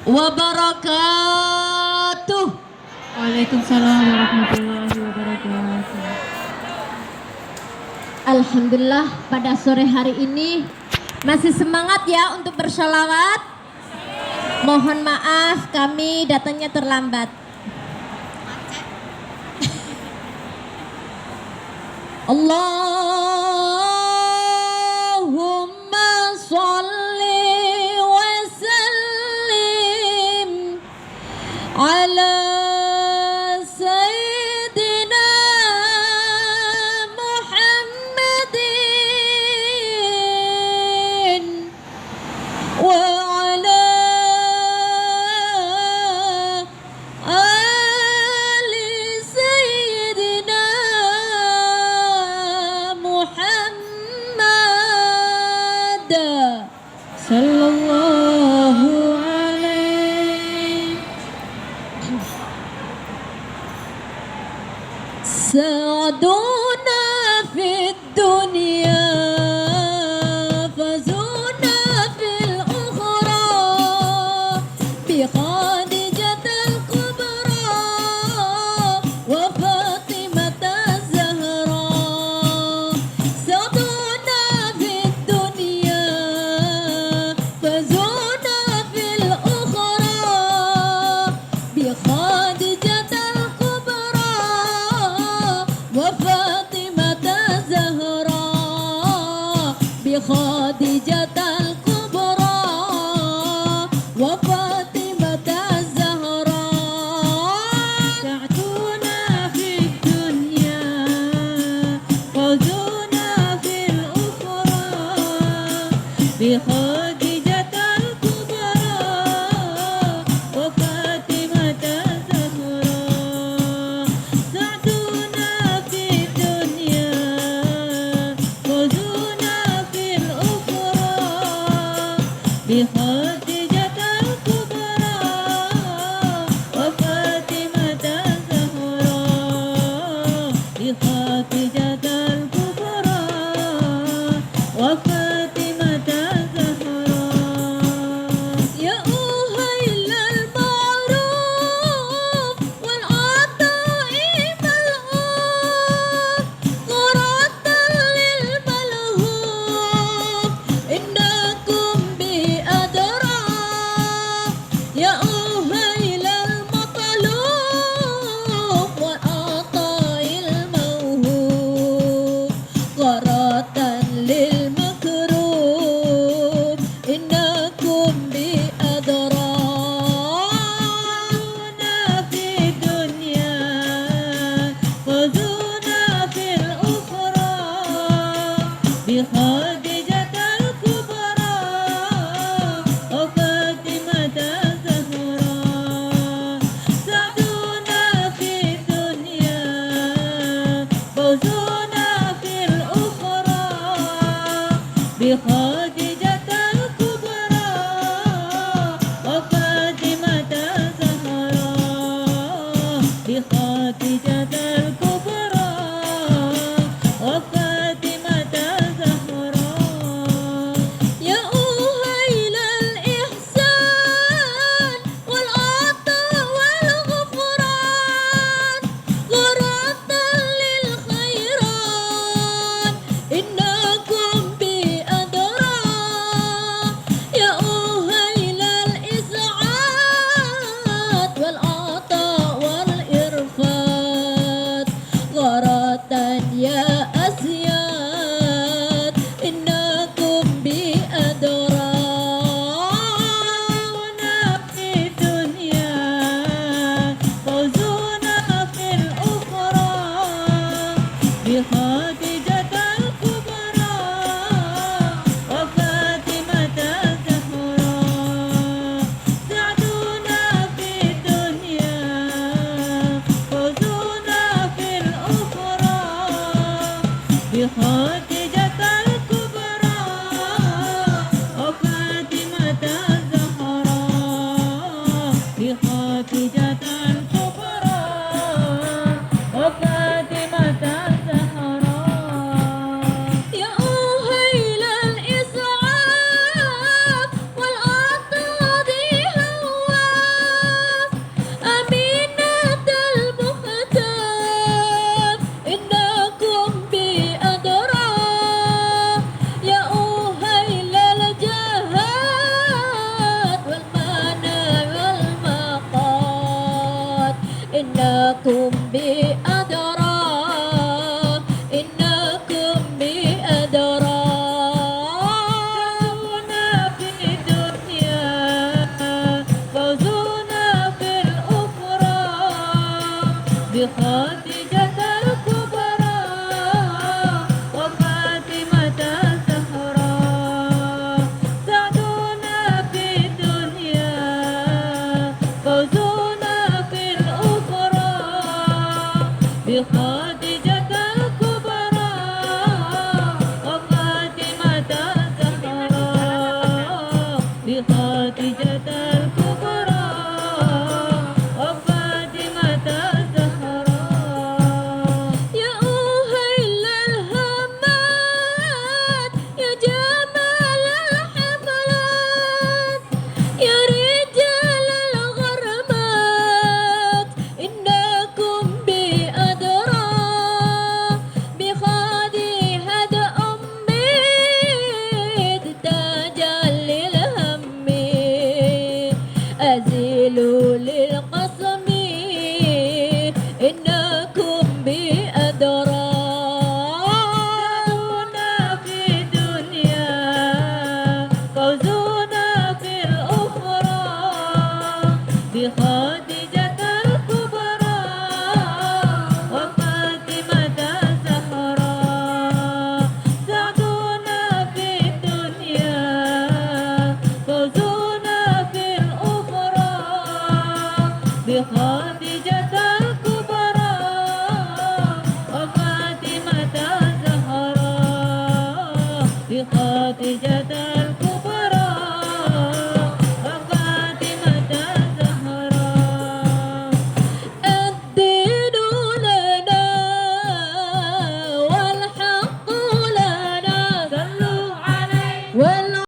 wabarakatuh. Waalaikumsalam warahmatullahi wabarakatuh. Alhamdulillah pada sore hari ini masih semangat ya untuk bersolawat. Mohon maaf kami datangnya terlambat. Allahumma sholli wa sallim ala sayyidina Muhammadin wa ala ali sayyidina Muhammad Sallallahu alaihi. سعدونا في الدنيا فزونا في الأخرى بخادجة الكبرى وفاطمة الزهراء. سعدونا في الدنيا فزونا في الأخرى بخادجة الكبرى وفاطمة الزهراء بخادجة الكبرى وفاطمة الزهراء. سعدونا في الدنيا فوزونا في الأخرى بخادجة الكبرى وفاطمة الزهراء. سعدونا في الدنيا فوزونا في الأخرى بخادجة الكبرى بخديجة الكبرى وفاطمة الزهراء بخديجة الكبرى وفاطمة الزهراء يا أهيل الهمات يا جمال الحملات يا رجال الغرمات إنكم بأدرى بخادها أمي تاجا للهم أزيلوا للقسم إنكم بأدرى سعدنا في الدنيا فوزنا في الأخرى بخديجة الكبرى وفاطمة الزهراء سعدنا في الدنيا فوزنا في الأخرى بخديجة